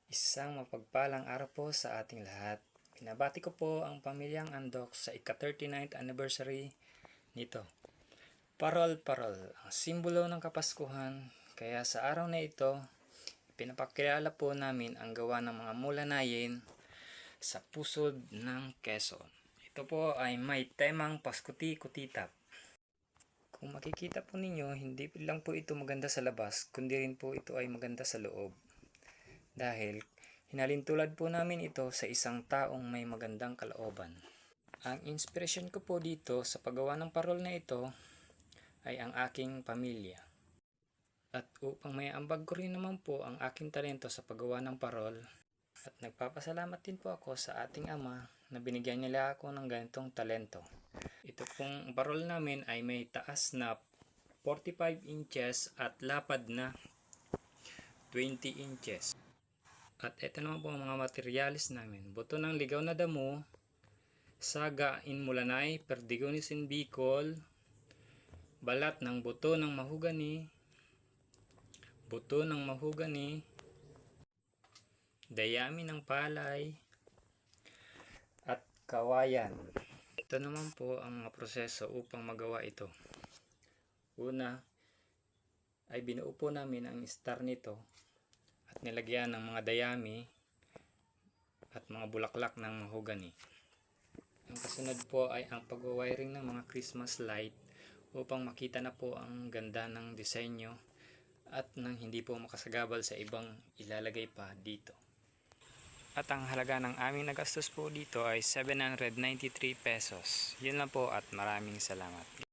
Isang mapagpalang araw po sa ating lahat. Binabati ko po ang pamilyang Andok sa ika-39th anniversary nito. Parol-parol, ang simbolo ng Kapaskuhan. Kaya sa araw na ito, pinapakilala po namin ang gawa ng mga mulanayin sa pusod ng Quezon. Ito po ay may temang Paskuti-Kutitap. Kung makikita po ninyo, hindi lang po ito maganda sa labas, kundi rin po ito ay maganda sa loob. Dahil hinalintulad po namin ito sa isang taong may magandang kalooban. Ang inspirasyon ko po dito sa paggawa ng parol na ito ay ang aking pamilya. At upang may ambag ko rin naman po ang aking talento sa paggawa ng parol, at nagpapasalamat din po ako sa ating ama na binigyan nila ako ng ganitong talento. Ito pong parol namin ay may taas na 45 inches at lapad na 20 inches. At ito naman po ang mga materialis namin. Buto ng ligaw na damo, saga in Mulanay, perdigonis in Bicol, balat ng buto ng mahugani, dayami ng palay, at kawayan. Ito naman po ang mga proseso upang magawa ito. Una ay binuo po namin ang star nito at nilagyan ng mga dayami at mga bulaklak ng mahogany. Ang kasunod po ay ang pag-wiring ng mga Christmas light upang makita na po ang ganda ng disenyo at nang hindi po makasagabal sa ibang ilalagay pa dito. At ang halaga ng aming nagastos po dito ay 793 pesos. Yun lang po at maraming salamat.